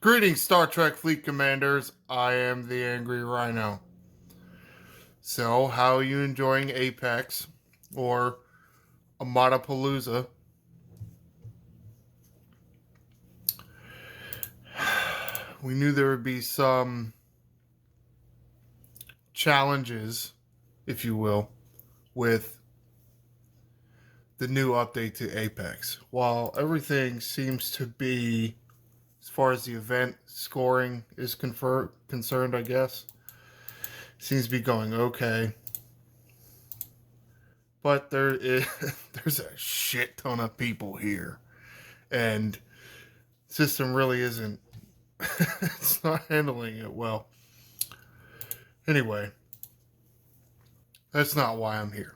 Greetings, Star Trek Fleet Commanders. I am the Angry Rhino. So, how are you enjoying Apex or Amatapalooza? We knew there would be some challenges, if you will, with the new update to Apex. While everything seems to be, as far as the event scoring is concerned, I guess, seems to be going okay. But there's a shit ton of people here, and the system really isn't. It's not handling it well. Anyway, that's not why I'm here.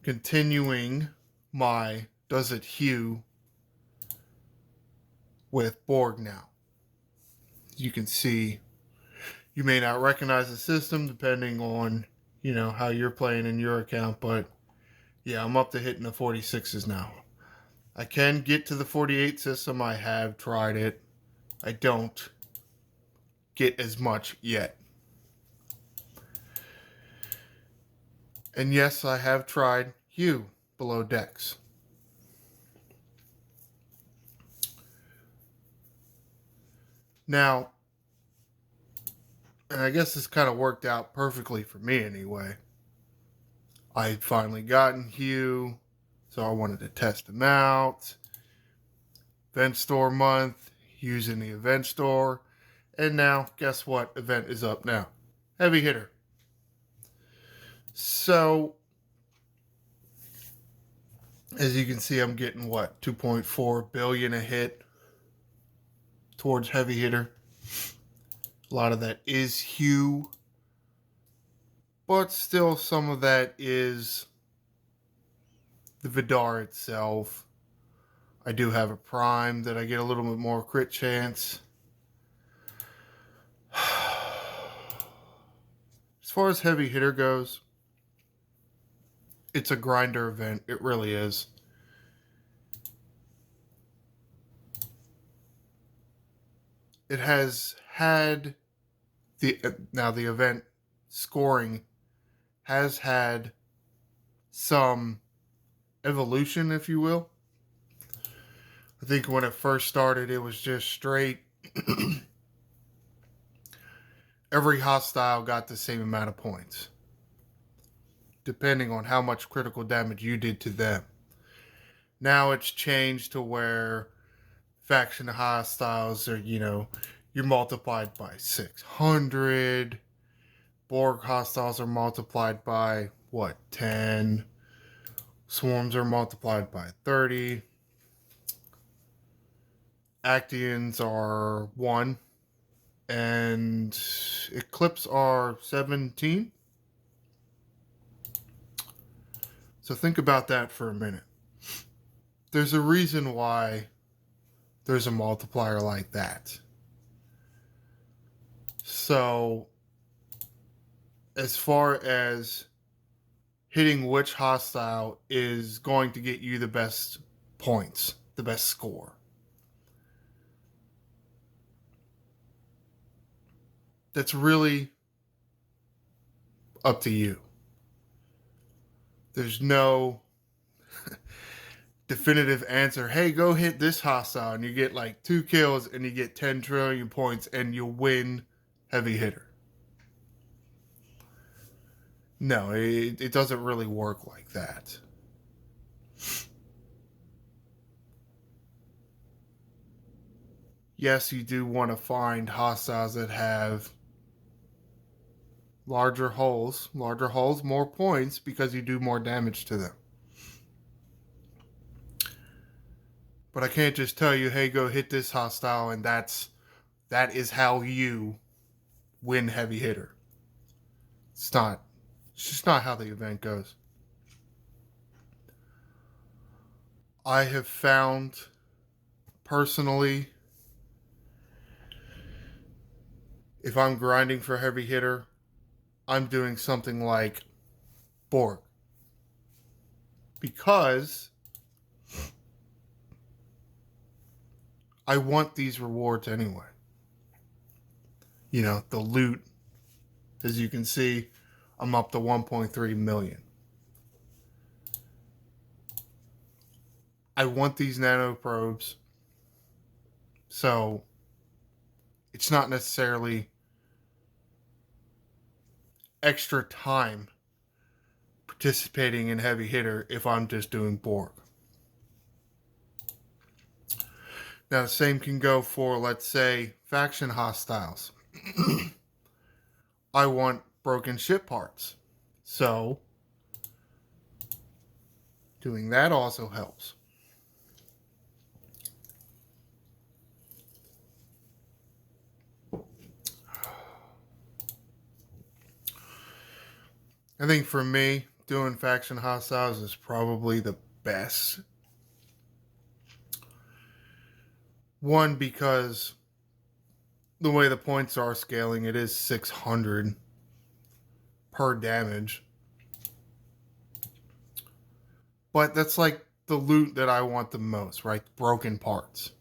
Continuing my Does It Hugh with Borg now. You can see you may not recognize the system depending on, how you're playing in your account, but yeah, I'm up to hitting the 46s now. I can get to the 48 system. I have tried it. I don't get as much yet. And yes, I have tried Hugh below decks. Now, and I guess this kind of worked out perfectly for me anyway. I had finally gotten Hugh, so I wanted to test him out. Event store month, using the event store. And now, guess what? Event is up now. Heavy hitter. So, as you can see, I'm getting what? 2.4 billion a hit towards heavy hitter. A lot of that is Hugh, but still some of that is the Vidar itself. I do have a prime that I get a little bit more crit chance. As far as heavy hitter goes, it's a grinder event. It really is. It has had the event scoring has had some evolution, if you will. I think when it first started, it was just straight. Every hostile got the same amount of points, depending on how much critical damage you did to them. Now it's changed to where faction hostiles are, you're multiplied by 600. Borg hostiles are multiplied by, 10? Swarms are multiplied by 30. Actians are 1. And Eclipse are 17. So think about that for a minute. There's a reason why there's a multiplier like that. So, as far as hitting which hostile is going to get you the best points, the best score, that's really up to you. There's no definitive answer. Hey, go hit this hostile and you get like 2 kills and you get 10 trillion points and you win heavy hitter. No, it doesn't really work like that. Yes, you do want to find hostiles that have larger holes, more points because you do more damage to them. But I can't just tell you, hey, go hit this hostile, and that is how you win heavy hitter. It's just not how the event goes. I have found personally, if I'm grinding for heavy hitter, I'm doing something like Borg. Because I want these rewards anyway. You know, the loot, as you can see, I'm up to 1.3 million. I want these nanoprobes, so it's not necessarily extra time participating in heavy hitter if I'm just doing Borg. Now, the same can go for, let's say, faction hostiles. I want broken ship parts. So, doing that also helps. I think for me, doing faction hostiles is probably the best. One, because the way the points are scaling, it is 600 per damage. But that's like the loot that I want the most, right? Broken parts.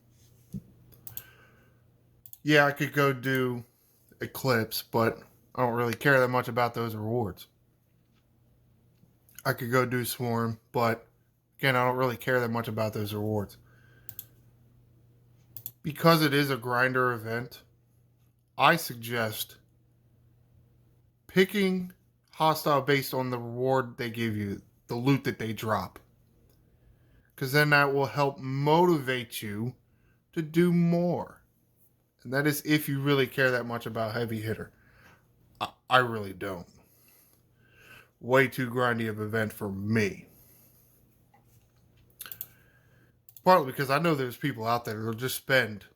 Yeah, I could go do Eclipse, but I don't really care that much about those rewards. I could go do Swarm, but again, I don't really care that much about those rewards. Because it is a grinder event, I suggest picking hostile based on the reward they give you, the loot that they drop. Because then that will help motivate you to do more. And that is if you really care that much about heavy hitter. I really don't. Way too grindy of an event for me. Partly because I know there's people out there that'll just spend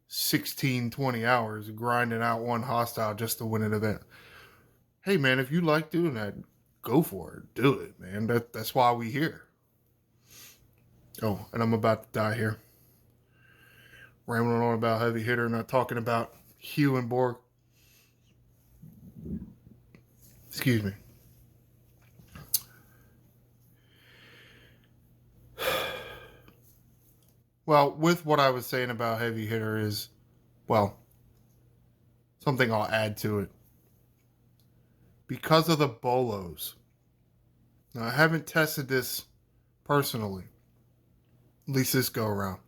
16, 20 hours grinding out one hostile just to win an event. Hey man, if you like doing that, go for it. Do it, man. That's why we here. Oh, and I'm about to die here. Rambling on about heavy hitter, not talking about Hugh and Borg. Excuse me. Well, with what I was saying about heavy hitter is, well, something I'll add to it. Because of the bolos. Now, I haven't tested this personally, at least this go around.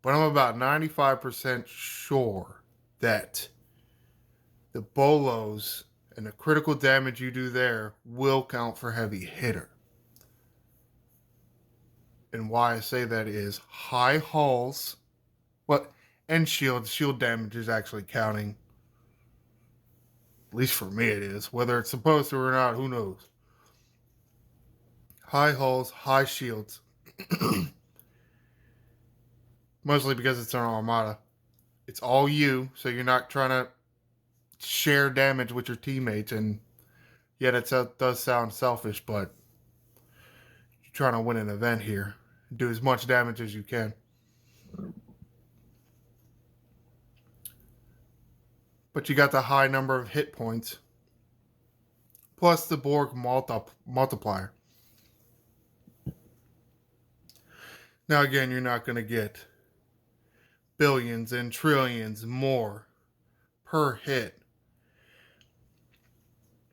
But I'm about 95% sure that the bolos and the critical damage you do there will count for heavy hitter. And why I say that is high hulls, and shield damage is actually counting. At least for me it is. Whether it's supposed to or not, who knows? High hulls, high shields. Mostly because it's an armada. It's all you, so you're not trying to share damage with your teammates. And yet it does sound selfish, but you're trying to win an event here. Do as much damage as you can. But you got the high number of hit points. Plus the Borg multiplier. Now again, you're not going to get billions and trillions more per hit.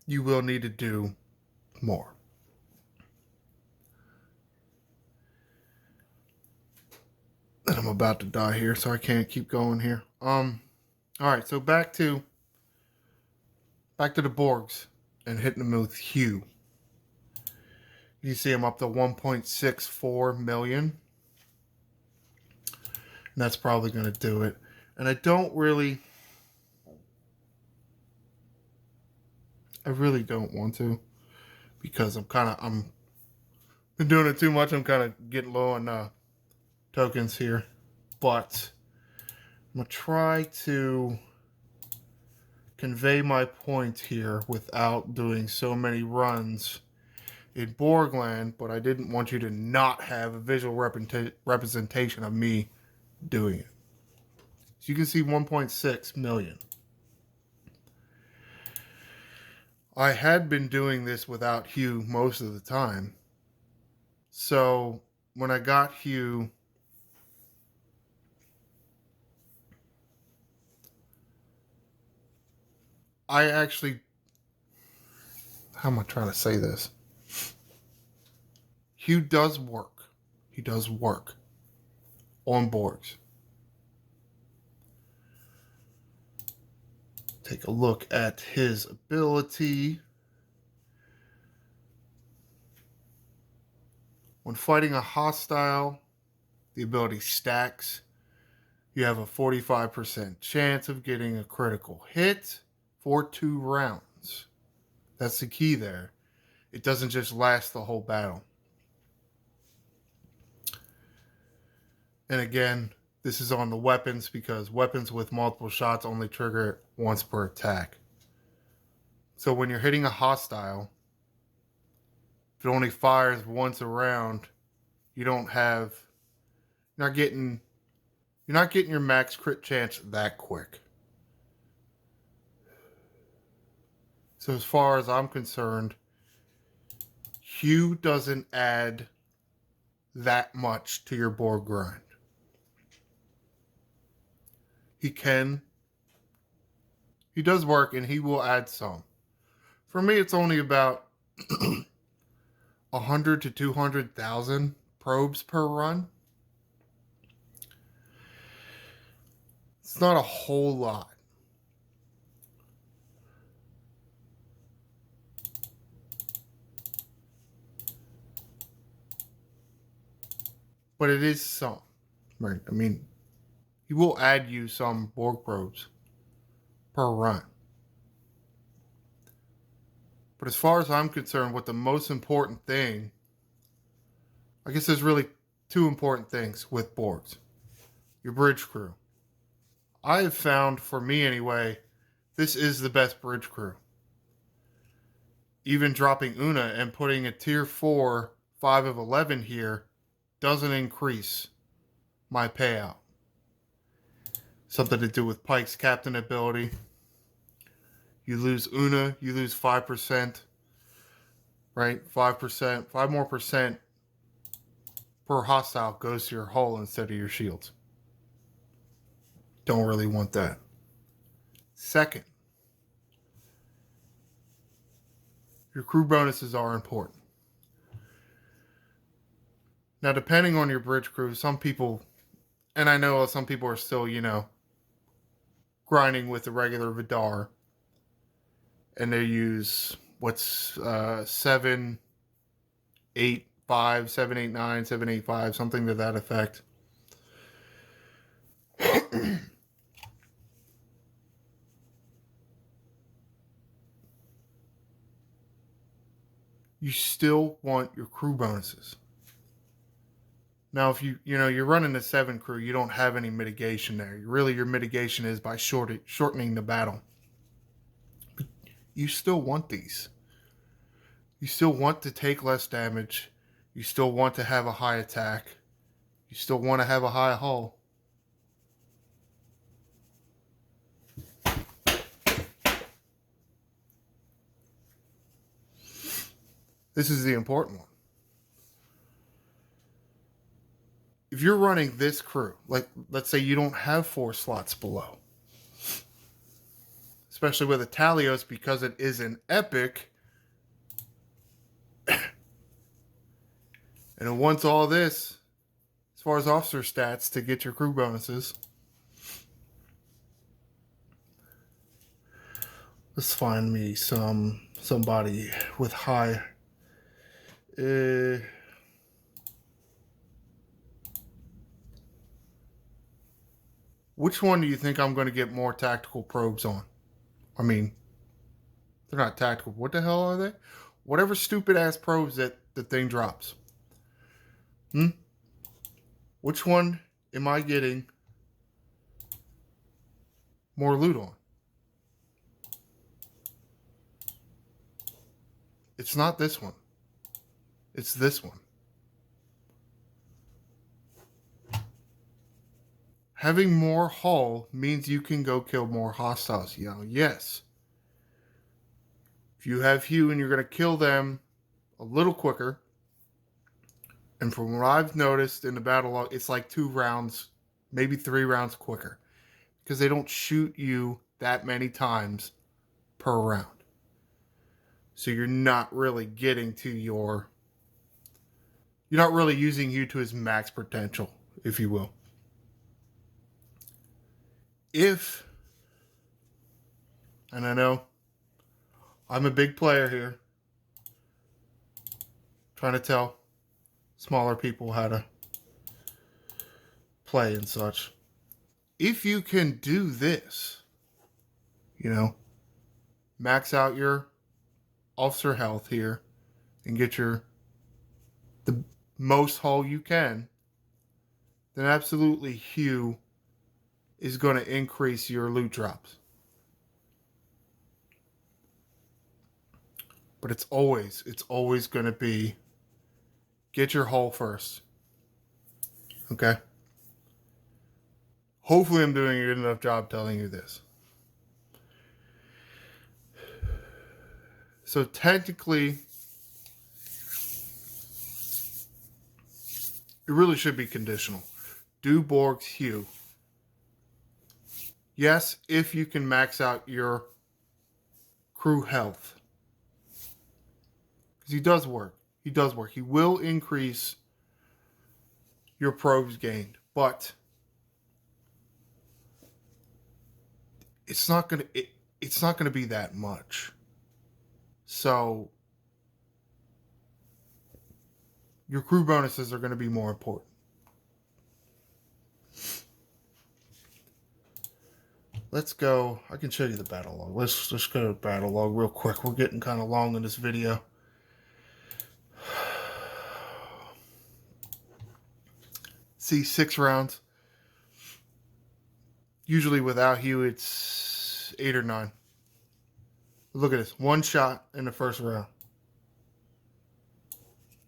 You will need to do more. And I'm about to die here, so I can't keep going here. Alright, so back to the Borgs and hitting them with Hugh. You see I'm up to 1.64 million. And that's probably going to do it. And I really don't want to, because I'm been doing it too much. I'm kind of getting low on tokens here, but I'm going to try to convey my point here without doing so many runs in Borgland, but I didn't want you to not have a visual representation of me doing it. So you can see 1.6 million. I had been doing this without Hugh most of the time. So when I got Hugh, I actually, how am I trying to say this? Hugh does work. He does work on Borgs. Take a look at his ability. When fighting a hostile, the ability stacks. You have a 45% chance of getting a critical hit for 2 rounds. That's the key there. It doesn't just last the whole battle. And again, this is on the weapons because weapons with multiple shots only trigger once per attack. So when you're hitting a hostile, if it only fires once a round, you don't have, you're not getting your max crit chance that quick. So as far as I'm concerned, Hugh doesn't add that much to your Borg grind. He does work and he will add some. For me, it's only about 100 to 200,000 probes per run. It's not a whole lot. But it is some. Right? I mean, he will add you some Borg probes per run. But as far as I'm concerned, what the most important thing, I guess there's really 2 important things with Borgs. Your bridge crew. I have found, for me anyway, this is the best bridge crew. Even dropping Una and putting a tier 4, 5 of 11 here doesn't increase my payout. Something to do with Pike's captain ability. You lose Una, you lose 5%, right? 5%, 5 more percent per hostile goes to your hull instead of your shields. Don't really want that. Second, your crew bonuses are important. Now, depending on your bridge crew, some people, and I know some people are still, grinding with the regular Vidar, and they use 7, 8, 5, 7, 8, 9, 7, 8, 5, something to that effect. You still want your crew bonuses. Now, if you're running a 7 crew, you don't have any mitigation there. Really, your mitigation is by shortening the battle. But you still want these. You still want to take less damage. You still want to have a high attack. You still want to have a high hull. This is the important one. If you're running this crew, like let's say you don't have 4 slots below, especially with a Talios because it is an epic, and it wants all this as far as officer stats to get your crew bonuses. Let's find me somebody with high. Which one do you think I'm going to get more tactical probes on? I mean, they're not tactical. What the hell are they? Whatever stupid ass probes that the thing drops. Which one am I getting more loot on? It's not this one. It's this one. Having more hull means you can go kill more hostiles. Yes. If you have Hugh and you're going to kill them a little quicker, and from what I've noticed in the battle log, it's like 2 rounds, maybe 3 rounds quicker, because they don't shoot you that many times per round. So you're not really getting to you're not really using Hugh to his max potential, if you will. And I know I'm a big player here, trying to tell smaller people how to play and such. If you can do this, max out your officer health here and get the most hull you can, then absolutely Hugh is going to increase your loot drops. But it's always going to be get your hull first. Okay? Hopefully I'm doing a good enough job telling you this. So technically, it really should be conditional. Do Borg's Hugh. Yes, if you can max out your crew health. Because he does work. He will increase your probes gained. But it's not gonna be that much. So your crew bonuses are going to be more important. Let's go. I can show you the battle log. Let's just go to battle log real quick. We're getting kind of long in this video. See, 6 rounds. Usually without Hugh, it's 8 or 9. Look at this. 1 shot in the first round.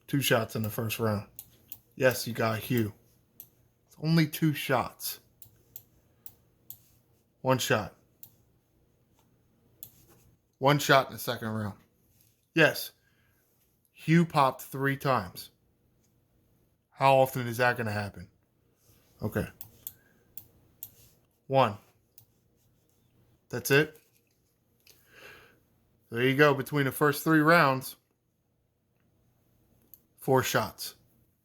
2 shots in the first round. Yes, you got Hugh. It's only 2 shots. 1 shot. 1 shot in the second round. Yes, Hugh popped 3 times. How often is that going to happen? Okay. 1. That's it. There you go. Between the first 3 rounds, 4 shots.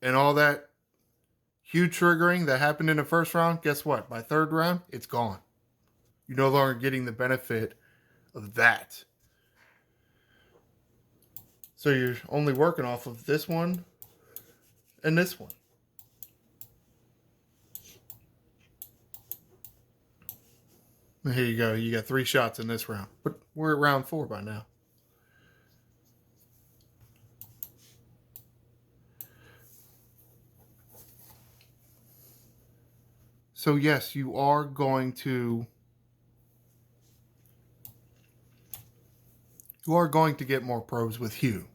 And all that Hugh triggering that happened in the first round, guess what? By 3rd round, it's gone. You're no longer getting the benefit of that. So you're only working off of this one and this one. And here you go. You got 3 shots in this round. But we're at round 4 by now. So yes, you are going to get more probes with Hugh.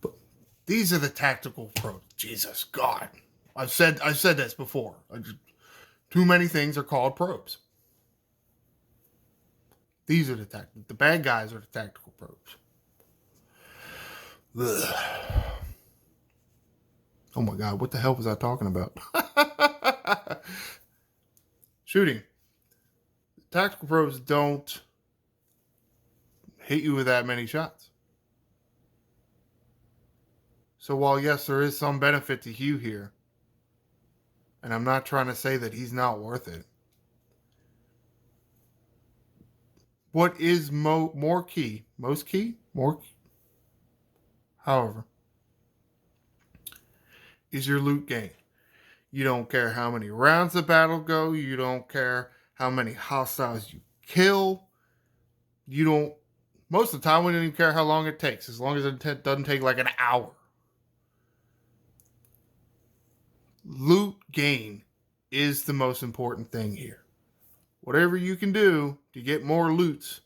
But these are the tactical probes. Jesus God. I've said this before. Too many things are called probes. These are the bad guys are the tactical probes. Ugh. Oh my God, what the hell was I talking about? Shooting. Tactical probes don't hit you with that many shots. So while, yes, there is some benefit to Hugh here, and I'm not trying to say that he's not worth it, what is more key, however, is your loot gain. You don't care how many rounds the battle go. You don't care how many hostiles you kill. Most of the time, we don't even care how long it takes, as long as it doesn't take like an hour. Loot gain is the most important thing here. Whatever you can do to get more loots,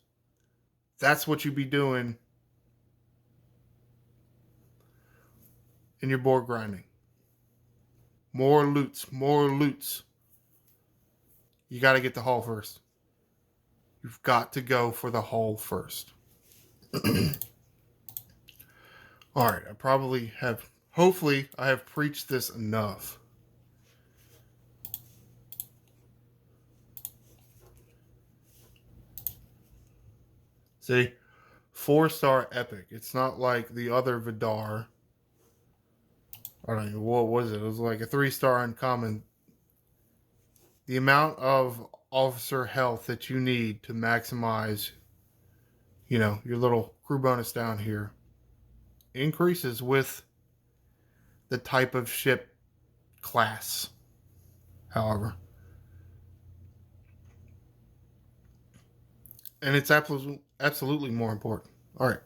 that's what you be doing in your Borg grinding. More loots. You got to get the hull first. You've got to go for the hull first. All right, hopefully I have preached this enough. See? 4-star epic. It's not like the other Vidar. I don't know, what was it? It was like a 3-star uncommon. The amount of officer health that you need to maximize, your little crew bonus down here increases with the type of ship class, however. And it's absolutely more important. All right.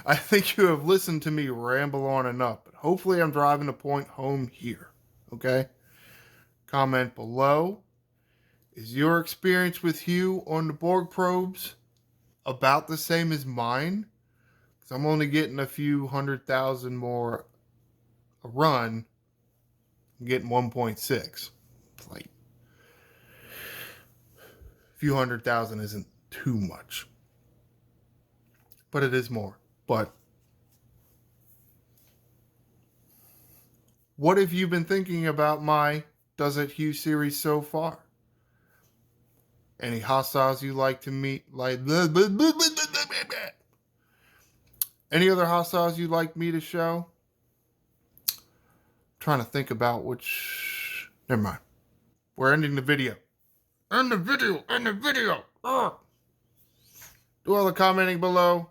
I think you have listened to me ramble on enough, but hopefully I'm driving a point home here. Okay? Comment below. Is your experience with Hugh on the Borg probes about the same as mine? Because I'm only getting a few 100,000 more a run. I'm getting 1.6. It's like a few 100,000 isn't too much. But it is more. But what have you been thinking about my Does It Hugh series so far? Any hostiles you like to meet? Any other hostiles you'd like me to show? I'm trying to think about which. Never mind. We're ending the video. End the video. End the video. Ugh. Do all the commenting below.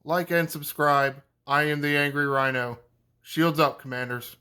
Like and subscribe. I am the Angry Rhino. Shields up, Commanders.